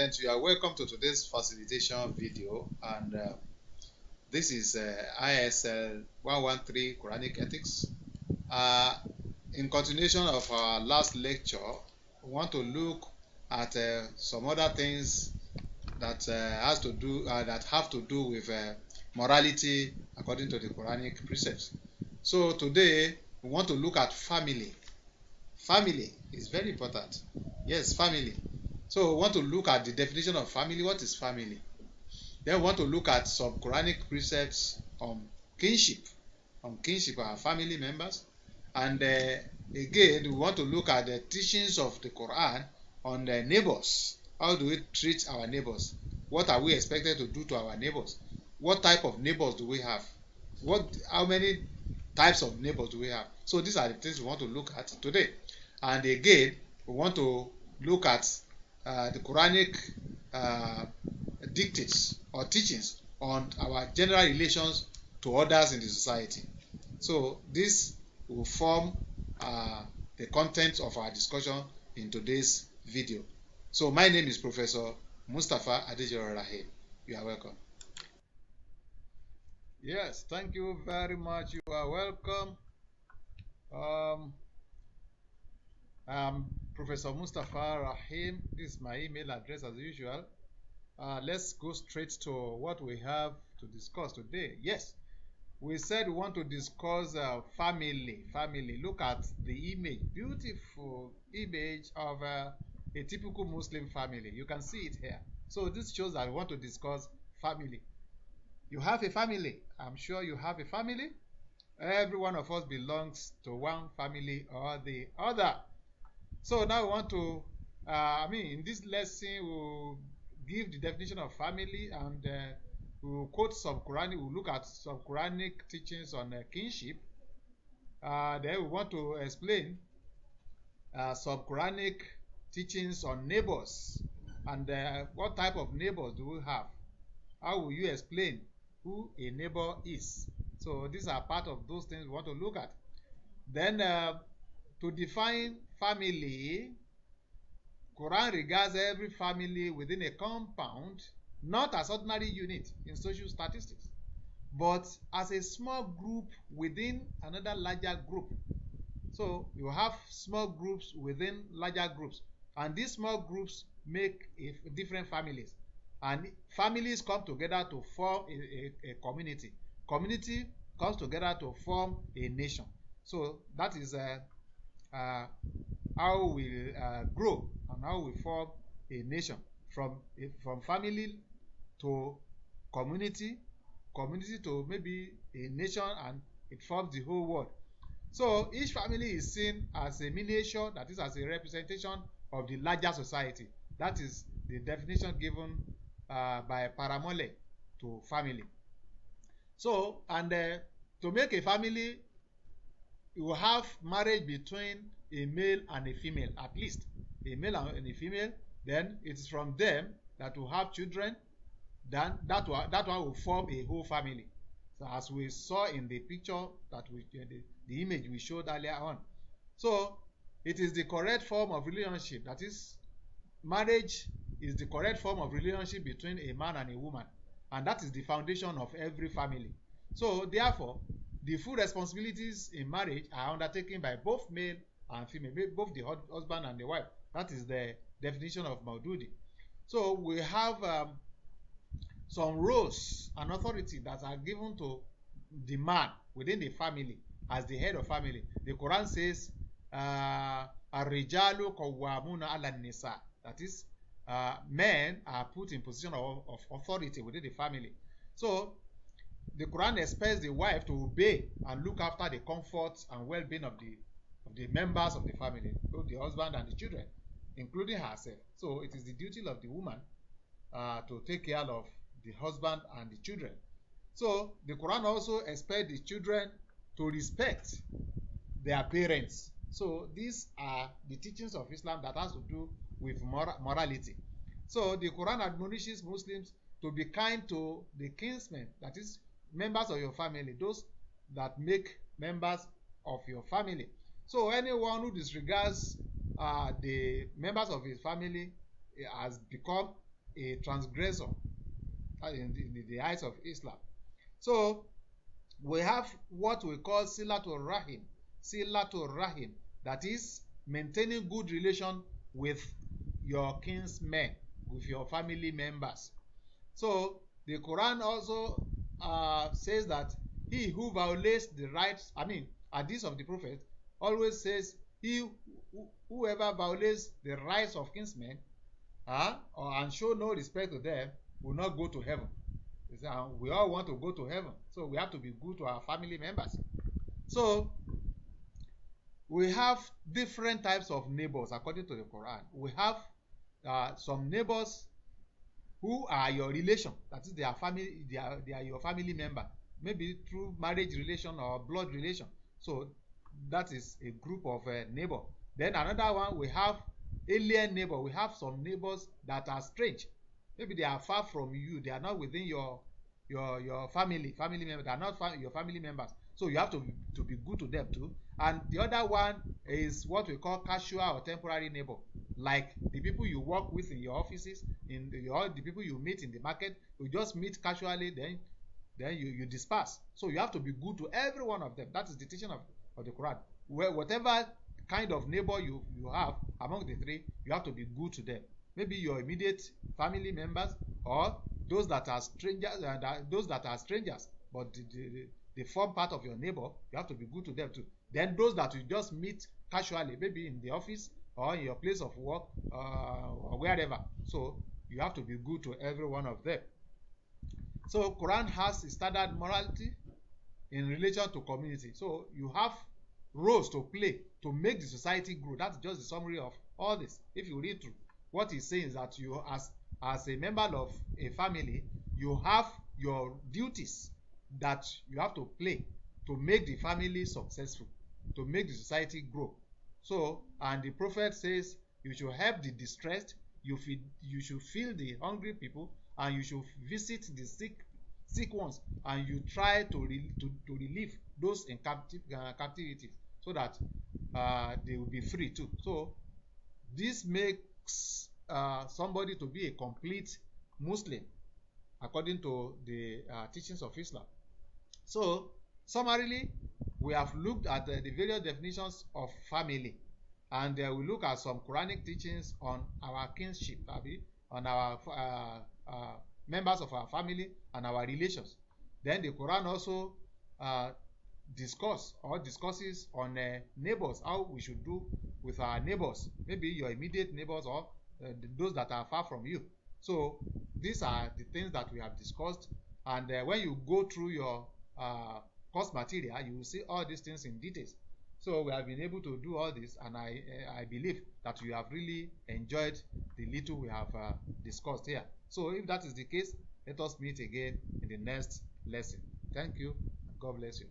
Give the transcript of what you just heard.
students, you are welcome to today's facilitation video, and this is ISL113 Quranic Ethics. In continuation of our last lecture, we want to look at some other things that have to do with morality according to the Quranic precepts. So today we want to look at family. Family is very important. Yes, family. So we want to look at the definition of family. What is family? Then we want to look at some Quranic precepts on kinship, our family members. And again, we want to look at the teachings of the Quran on the neighbors. How do we treat our neighbors? What are we expected to do to our neighbors? What type of neighbors do we have? How many types of neighbors do we have? So these are the things we want to look at today. And again, we want to look at the Quranic dictates or teachings on our general relations to others in the society. So this will form the content of our discussion in today's video. So my name is Professor Mustafa Adejiro Rahim. You are welcome. Yes, thank you very much. You are welcome. I'm Professor Mustafa Rahim. This is my email address as usual. Let's go straight to what we have to discuss today. Yes, we said we want to discuss family. Look at the image, beautiful image of a typical Muslim family. You can see it here. So this shows that we want to discuss family. You have a family. I'm sure you have a family. Every one of us belongs to one family or the other. So now we want to, in this lesson, we'll give the definition of family, and we'll quote some Quranic, we'll look at some Quranic teachings on kinship. Then we want to explain some Quranic teachings on neighbors, and what type of neighbors do we have? How will you explain who a neighbor is? So these are part of those things we want to look at. Then to define family, Quran regards every family within a compound not as ordinary unit in social statistics, but as a small group within another larger group. So you have small groups within larger groups, and these small groups make different families, and families come together to form a community. Community comes together to form a nation. So that is how we grow and how we form a nation, from family to community to maybe a nation, and it forms the whole world. So each family is seen as a miniature, that is, as a representation of the larger society. That is the definition given by Paramole to family. So, and to make a family, you have marriage between a male and a female, at least a male and a female. Then it's from them that will have children. Then that one will form a whole family. So as we saw in the picture that the image we showed earlier on. So it is the correct form of relationship. That is, marriage is the correct form of relationship between a man and a woman, and that is the foundation of every family. So therefore, the full responsibilities in marriage are undertaken by both male and female, both the husband and the wife. That is the definition of Maududi. So we have some roles and authority that are given to the man within the family as the head of family. The Quran says, "Ar-rijalu qawwamuna 'ala an-nisa." That is, men are put in position of authority within the family. So the Quran expects the wife to obey and look after the comfort and well-being of the members of the family, both the husband and the children, including herself. So it is the duty of the woman to take care of the husband and the children. So the Quran also expects the children to respect their parents. So these are the teachings of Islam that has to do with morality. So the Quran admonishes Muslims to be kind to the kinsmen, that is, members of your family, those that make members of your family. So anyone who disregards the members of his family has become a transgressor in the eyes of Islam. So we have what we call Silatul Rahim. Silatul Rahim, that is maintaining good relation with your kinsmen, with your family members. So the Quran also says that he who violates the rights, hadith of the Prophet always says, whoever violates the rights of kinsmen and show no respect to them will not go to heaven. We all want to go to heaven, so we have to be good to our family members. So we have different types of neighbors according to the Quran. We have some neighbors who are your relation, that is, they are your family member, maybe through marriage relation or blood relation. So that is a group of neighbor. Then another one, we have alien neighbor. We have some neighbors that are strange. Maybe they are far from you. They are not within your family member. They are not your family members. So you have to be good to them too. And the other one is what we call casual or temporary neighbor, like the people you work with in your offices, the people you meet in the market. You just meet casually, then you disperse. So you have to be good to every one of them. That is the teaching of the Quran. Whatever kind of neighbor you have among the three, you have to be good to them. Maybe your immediate family members, or those that are strangers, but they form part of your neighbor. You have to be good to them too. Then those that you just meet casually, maybe in the office or in your place of work or wherever. So you have to be good to every one of them. So Quran has a standard morality in relation to community. So you have roles to play to make the society grow. That's just the summary of all this. If you read through, what he's saying is that you, as a member of a family, you have your duties that you have to play to make the family successful, to make the society grow. So, and the Prophet says you should help the distressed, you should feed the hungry people, and you should visit the sick ones, and you try to relieve those in captivity, so that they will be free too. So this makes somebody to be a complete Muslim according to the teachings of Islam. So summarily, we have looked at the various definitions of family, and we look at some Quranic teachings on our kinship, on our members of our family and our relations. Then the Quran also discusses on neighbors, how we should do with our neighbors, maybe your immediate neighbors or those that are far from you. So these are the things that we have discussed, and when you go through your course material, you will see all these things in details. So we have been able to do all this, and I believe that you have really enjoyed the little we have discussed here. So if that is the case, let us meet again in the next lesson. Thank you. God bless you.